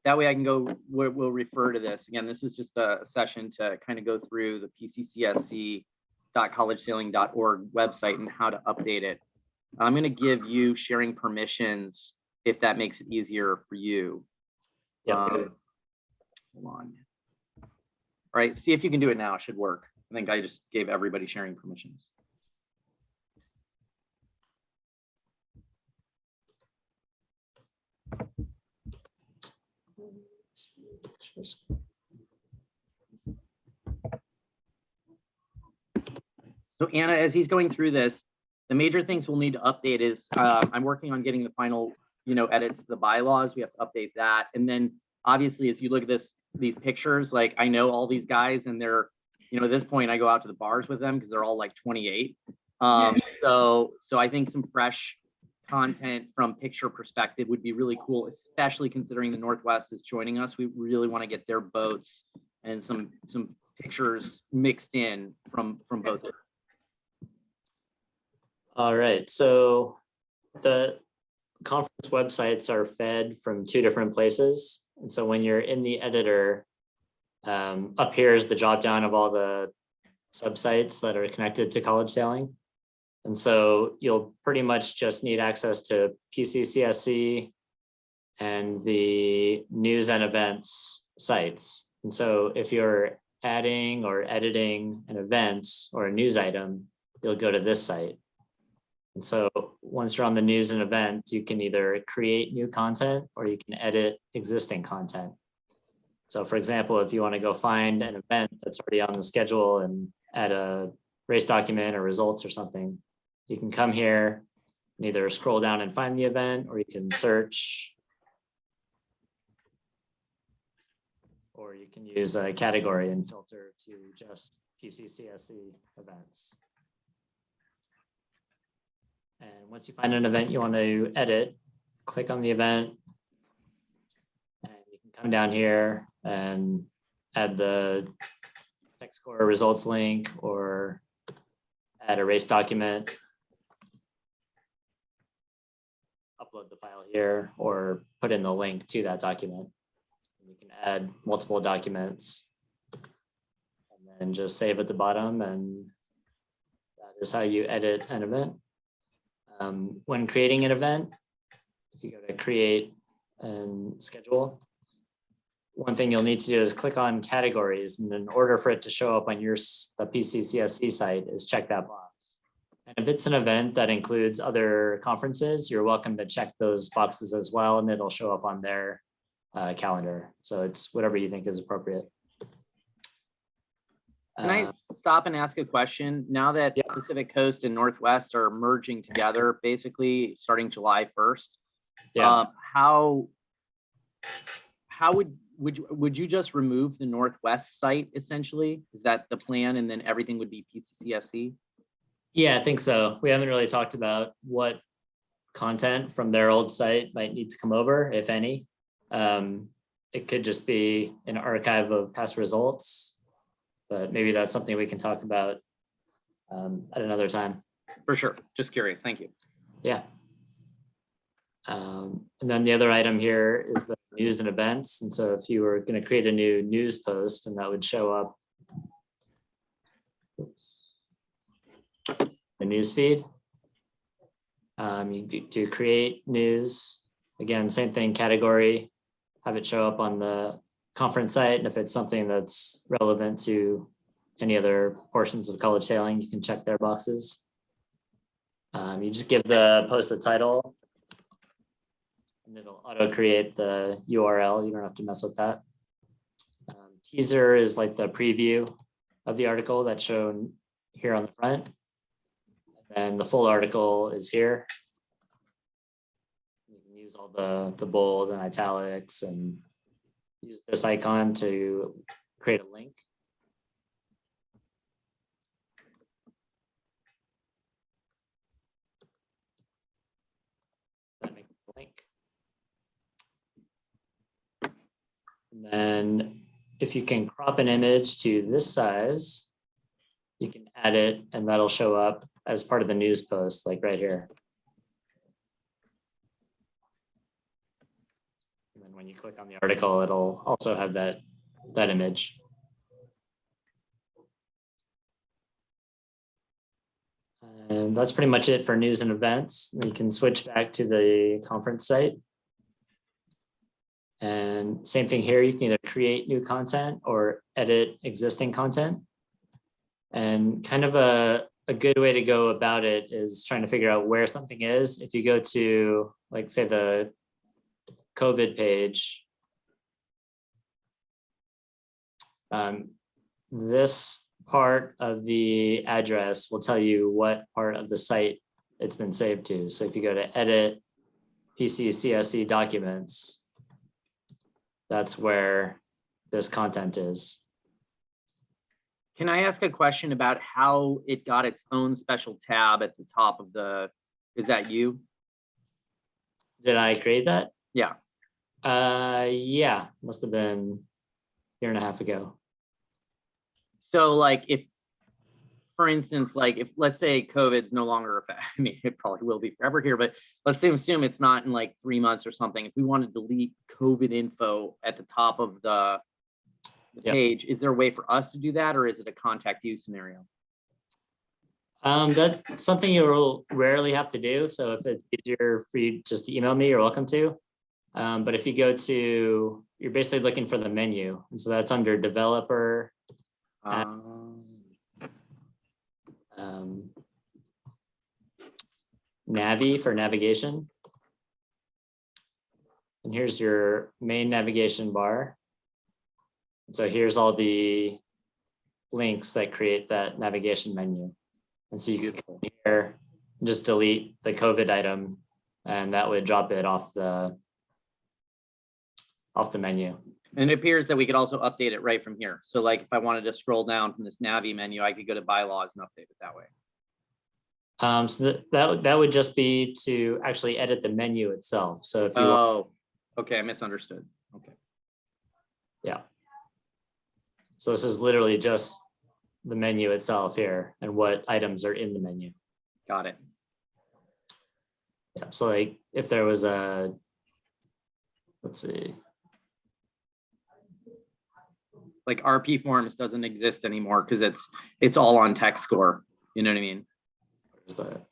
that way I can go, we'll refer to this. Again, this is just a session to kind of go through the PCCSC.collegesailing.org website and how to update it. I'm going to give you sharing permissions if that makes it easier for you. Yep. Hold on. All right, see if you can do it now. It should work. I think I just gave everybody sharing permissions. So Anna, as he's going through this, the major things we'll need to update is I'm working on getting the final, edits to the bylaws. We have to update that. And then obviously, as you look at these pictures, like I know all these guys and they're, at this point I go out to the bars with them because they're all like 28. So I think some fresh content from picture perspective would be really cool, especially considering the Northwest is joining us. We really want to get their boats and some pictures mixed in from both. All right, so the conference websites are fed from two different places. And so when you're in the editor, up here is the drop down of all the subsites that are connected to college sailing. And so you'll pretty much just need access to PCCSC and the news and events sites. And so if you're adding or editing an event or a news item, you'll go to this site. And so once you're on the news and events, you can either create new content or you can edit existing content. So for example, if you want to go find an event that's already on the schedule and add a race document or results or something, you can come here and either scroll down and find the event, or you can search, or you can use a category and filter to just PCCSC events. And once you find an event you want to edit, click on the event, and you can come down here and add the text score results link or add a race document, upload the file here, or put in the link to that document. You can add multiple documents and then just save at the bottom, and that is how you edit an event. When creating an event, if you go to create and schedule, one thing you'll need to do is click on categories, and in order for it to show up on the PCCSC site is check that box. And if it's an event that includes other conferences, you're welcome to check those boxes as well, and it'll show up on their calendar. So it's whatever you think is appropriate. Can I stop and ask a question? Now that Pacific Coast and Northwest are merging together, basically starting July 1st, how would you just remove the Northwest site essentially? Is that the plan, and then everything would be PCCSC? Yeah, I think so. We haven't really talked about what content from their old site might need to come over, if any. It could just be an archive of past results, but maybe that's something we can talk about at another time. For sure. Just curious. Thank you. Yeah. And then the other item here is the news and events. And so if you were going to create a new news post, and that would show up the news feed, you do create news. Again, same thing, category, have it show up on the conference site. And if it's something that's relevant to any other portions of college sailing, you can check their boxes. You just give the post a title, and it'll auto create the URL. You don't have to mess with that. Teaser is like the preview of the article that's shown here on the front. And the full article is here. You can use all the bold and italics and use this icon to create a link. That makes a link. And then if you can crop an image to this size, you can add it, and that'll show up as part of the news post, like right here. And then when you click on the article, it'll also have that image. And that's pretty much it for news and events. You can switch back to the conference site. And same thing here, you can either create new content or edit existing content. And kind of a good way to go about it is trying to figure out where something is. If you go to, like, say, the COVID page, this part of the address will tell you what part of the site it's been saved to. So if you go to edit PCCSC documents, that's where this content is. Can I ask a question about how it got its own special tab at the top of the, is that you? Did I create that? Yeah. Yeah, must have been a year and a half ago. So like if, for instance, like if, let's say COVID's no longer, I mean, it probably will be forever here, but let's assume it's not in like 3 months or something. If we want to delete COVID info at the top of the page, is there a way for us to do that, or is it a contact you scenario? That's something you'll rarely have to do. So if it's easier for you just to email me, you're welcome to. But if you go to, you're basically looking for the menu. And so that's under developer. Navi for navigation. And here's your main navigation bar. And so here's all the links that create that navigation menu. And so you can come here and just delete the COVID item, and that would drop it off the menu. And it appears that we could also update it right from here. So like if I wanted to scroll down from this Navi menu, I could go to bylaws and update it that way. So that would just be to actually edit the menu itself. So if you okay, I misunderstood. Okay. Yeah. So this is literally just the menu itself here and what items are in the menu. Got it. Yeah. So like if there was a, let's see. Like RP forms doesn't exist anymore because it's all on text score. You know what I mean? There's the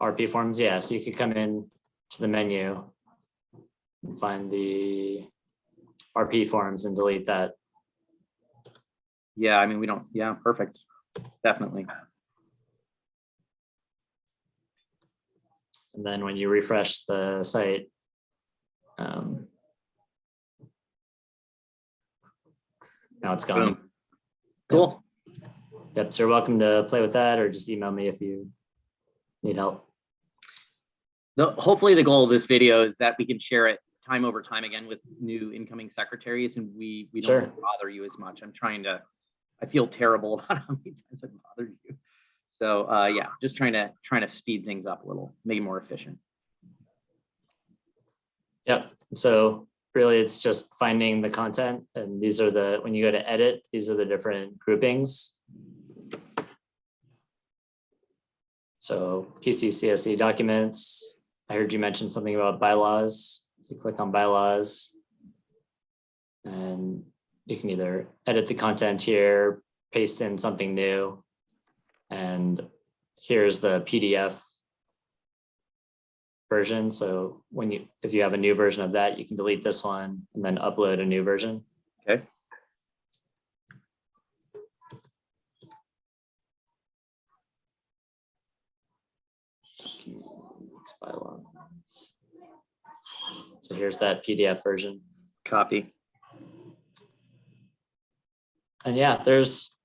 RP forms. Yeah. So you could come in to the menu and find the RP forms and delete that. Yeah. I mean, we don't, yeah, perfect. Definitely. And then when you refresh the site, now it's gone. Boom. Cool. Yep. So you're welcome to play with that or just email me if you need help. Hopefully the goal of this video is that we can share it time over time again with new incoming secretaries, and we don't bother you as much. I feel terrible about how many times I've bothered you. So yeah, just trying to speed things up a little, make it more efficient. Yep. So really it's just finding the content, and these are when you go to edit, these are the different groupings. So PCCSC documents. I heard you mention something about bylaws. So you click on bylaws and you can either edit the content here, paste in something new, and here's the PDF version. So if you have a new version of that, you can delete this one and then upload a new version. Okay. So here's that PDF version. Copy. And yeah, there's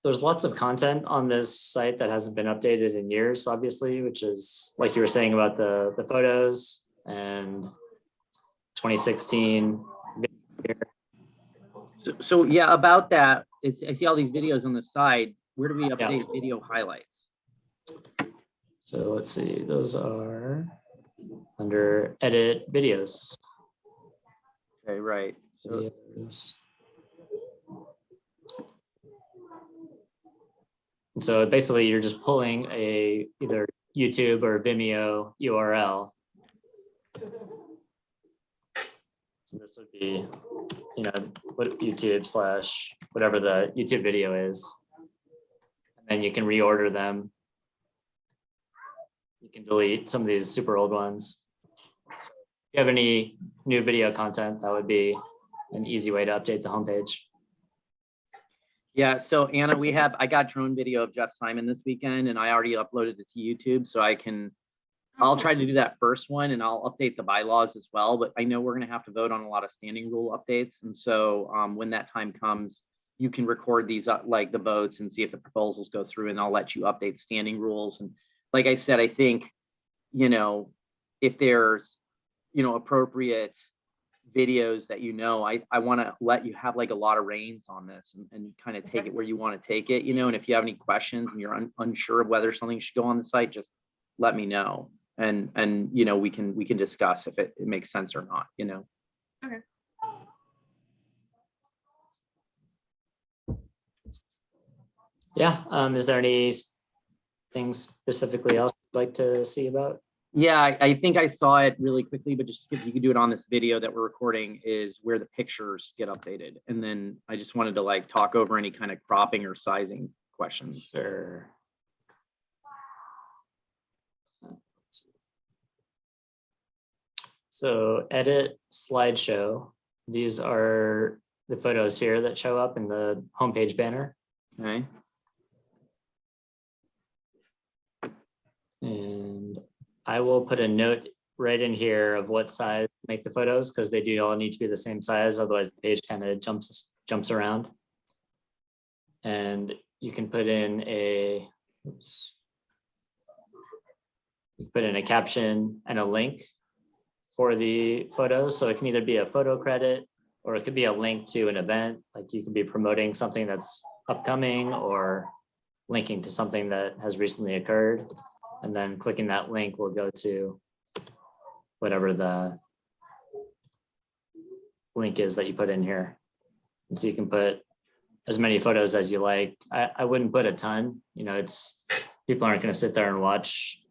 lots of content on this site that hasn't been updated in years, obviously, which is like you were saying about the photos and 2016. So yeah, about that, I see all these videos on the side. Where do we update video highlights? So let's see, those are under edit videos. Okay, right. So videos. And so basically you're just pulling either YouTube or Vimeo URL. So this would be, what YouTube / whatever the YouTube video is. And then you can reorder them. You can delete some of these super old ones. So if you have any new video content, that would be an easy way to update the homepage. Yeah, so Anna, I got drone video of Jeff Simon this weekend and I already uploaded it to YouTube, so I'll try to do that first one and I'll update the bylaws as well, but I know we're gonna have to vote on a lot of standing rule updates. And so when that time comes, you can record these like the votes and see if the proposals go through, and I'll let you update standing rules. And like I said, I think, if there's, appropriate videos that, I want to let you have like a lot of reins on this and kind of take it where you want to take it, and if you have any questions and you're unsure of whether something should go on the site, just let me know. And we can discuss if it makes sense or not, Okay. Yeah, is there anything specifically else you'd like to see about? Yeah, I think I saw it really quickly, but just if you could do it on this video that we're recording, is where the pictures get updated. And then I just wanted to like talk over any kind of cropping or sizing questions. Sure. So edit slideshow. These are the photos here that show up in the homepage banner. Okay. And I will put a note right in here of what size to make the photos, because they do all need to be the same size. Otherwise the page kind of jumps around. And you can put in a, caption and a link for the photos. So it can either be a photo credit or it could be a link to an event. Like you could be promoting something that's upcoming or linking to something that has recently occurred. And then clicking that link will go to whatever the link is that you put in here. And so you can put as many photos as you like. I wouldn't put a ton, people aren't going to sit there and watch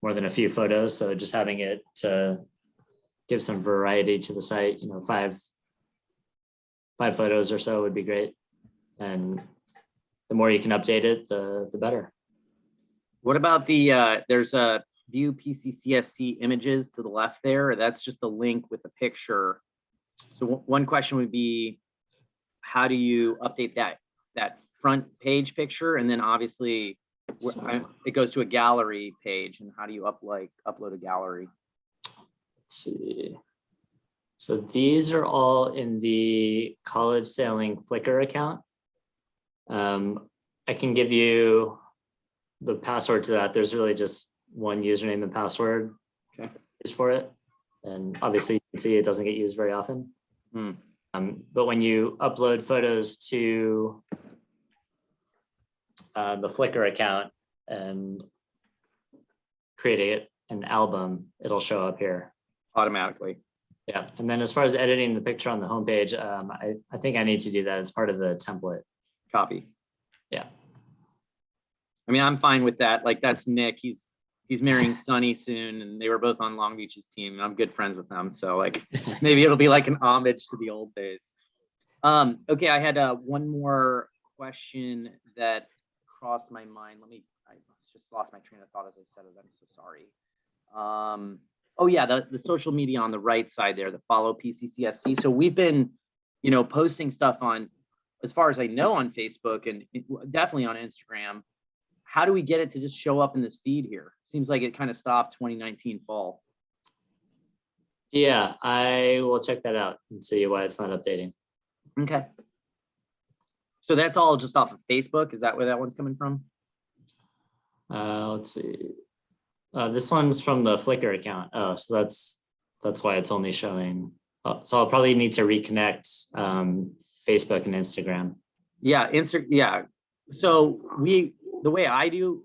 more than a few photos. So just having it to give some variety to the site, five photos or so would be great. And the more you can update it, the better. What about there's a view PCCSC images to the left there? That's just a link with a picture. So one question would be, how do you update that front page picture? And then obviously it goes to a gallery page. And how do you upload a gallery? Let's see. So these are all in the College Sailing Flickr account. I can give you the password to that. There's really just one username and password for it. And obviously you can see it doesn't get used very often. But when you upload photos to the Flickr account and create an album, it'll show up here Automatically. Yeah. And then as far as editing the picture on the homepage, I think I need to do that as part of the template. Copy. Yeah. I mean, I'm fine with that. Like that's Nick. He's marrying Sunny soon, and they were both on Long Beach's team, and I'm good friends with them. So like maybe it'll be like an homage to the old days. Okay, I had one more question that crossed my mind. I just lost my train of thought as I said it. I'm so sorry. Oh yeah, the social media on the right side there, the follow PCCSC. So we've been, posting stuff on, as far as I know, on Facebook and definitely on Instagram. How do we get it to just show up in this feed here? Seems like it kind of stopped 2019 fall. Yeah, I will check that out and see why it's not updating. Okay. So that's all just off of Facebook? Is that where that one's coming from? Let's see. This one's from the Flickr account. Oh, so that's why it's only showing. So I'll probably need to reconnect Facebook and Instagram. Yeah, yeah. So the way I do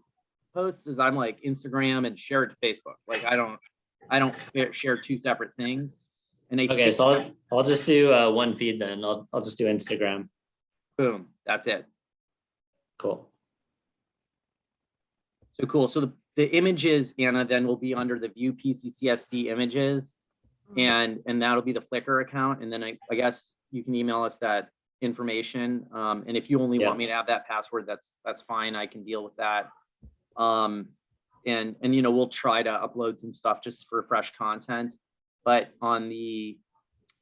posts is I'm like Instagram and share it to Facebook. Like I don't share two separate things. And okay, so I'll just do one feed then. I'll just do Instagram. Boom, that's it. Cool. So cool. So the images, Anna, then will be under the view PCCSC images. and that'll be the Flickr account. And then I guess you can email us that information. And if you only want me to have that password, that's fine. I can deal with that. And you know, we'll try to upload some stuff just for fresh content. But on the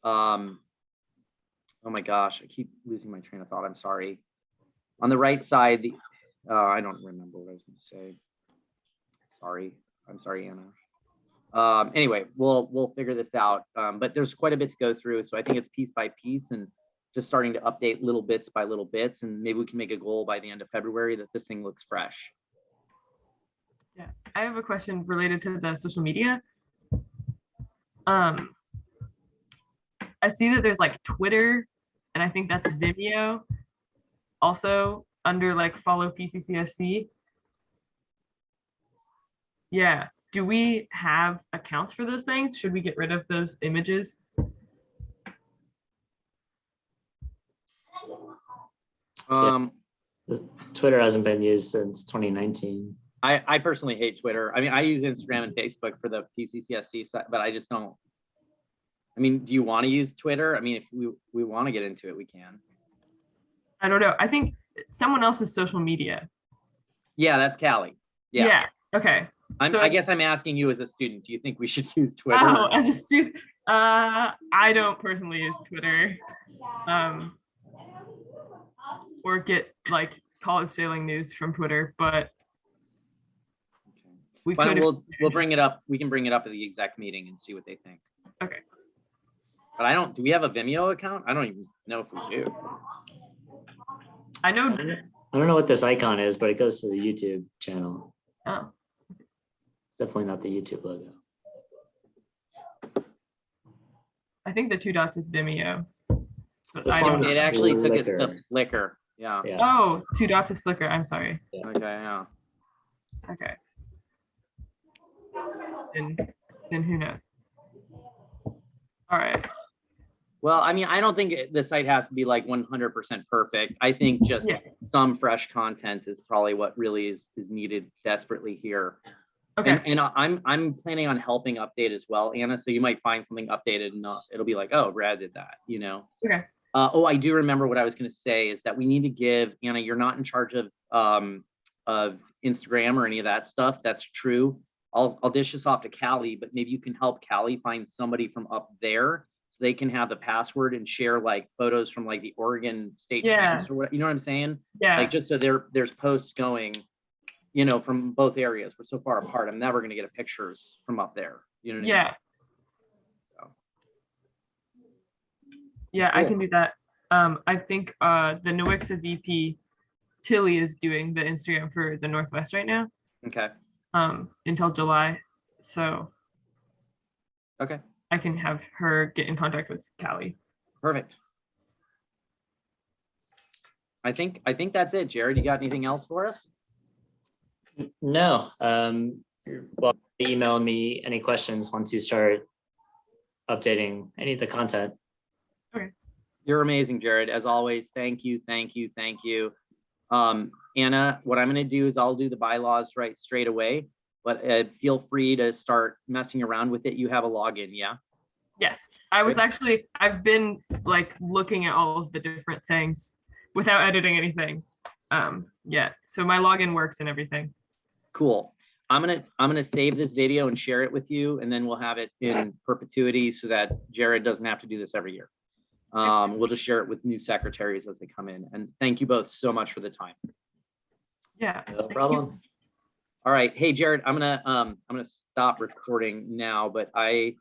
oh my gosh, I keep losing my train of thought. I'm sorry. On the right side, the I don't remember what I was going to say. Sorry. I'm sorry, Anna. Anyway, we'll figure this out. But there's quite a bit to go through. So I think it's piece by piece and just starting to update little bits by little bits. And maybe we can make a goal by the end of February that this thing looks fresh. Yeah, I have a question related to the social media. I see that there's like Twitter, and I think that's Vimeo, also under like follow PCCSC. Yeah, do we have accounts for those things? Should we get rid of those images? Twitter hasn't been used since 2019. I personally hate Twitter. I mean, I use Instagram and Facebook for the PCCSC site, but I just don't. I mean, do you want to use Twitter? I mean, if we want to get into it, we can. I don't know. I think someone else's social media. Yeah, that's Callie. Yeah. Okay. I guess I'm asking you as a student. Do you think we should use Twitter? Oh, as a student, I don't personally use Twitter, or get like college sailing news from Twitter, but we could. We'll bring it up. We can bring it up at the exec meeting and see what they think. Okay. But I don't. Do we have a Vimeo account? I don't even know if we do. I know. I don't know what this icon is, but it goes to the YouTube channel. Oh. It's definitely not the YouTube logo. I think the 2 dots is Vimeo. But This I one's don't. It actually took us to Flickr. Flickr. Yeah. Yeah. Oh, 2 dots is Flickr. I'm sorry. Okay. Yeah. Okay. Then who knows? All right. Well, I mean, I don't think the site has to be like 100% perfect. I think just some fresh content is probably what really is needed desperately here. Okay. And I'm planning on helping update as well, Anna. So you might find something updated and it'll be like, oh, Brad did that, you know? Okay. Oh, I do remember what I was going to say is that we need to give Anna. You're not in charge of Instagram or any of that stuff. That's true. I'll dish this off to Callie, but maybe you can help Callie find somebody from up there so they can have the password and share like photos from like the Oregon State Champs or what, you know what I'm saying? Yeah. Like just so there's posts going, you know, from both areas. We're so far apart. I'm never going to get a pictures from up there. You know what I mean? So. Yeah, Cool. I can do that. I think the Nowixa VP Tilly is doing the Instagram for the Northwest right now. Okay. Until July. So Okay. I can have her get in contact with Callie. Perfect. I think that's it. Jared, you got anything else for us? No. You're welcome to email me any questions once you start updating any of the content. Okay. You're amazing, Jared. As always, thank you, thank you, thank you. Anna, what I'm going to do is I'll do the bylaws right straight away, but feel free to start messing around with it. You have a login, yeah? Yes, I've been like looking at all of the different things without editing anything. Yeah, so my login works and everything. Cool. I'm gonna save this video and share it with you, and then we'll have it in perpetuity so that Jared doesn't have to do this every year. We'll just share it with new secretaries as they come in. And thank you both so much for the time. Yeah. No problem. All right. Hey, Jared, I'm gonna stop recording now, but I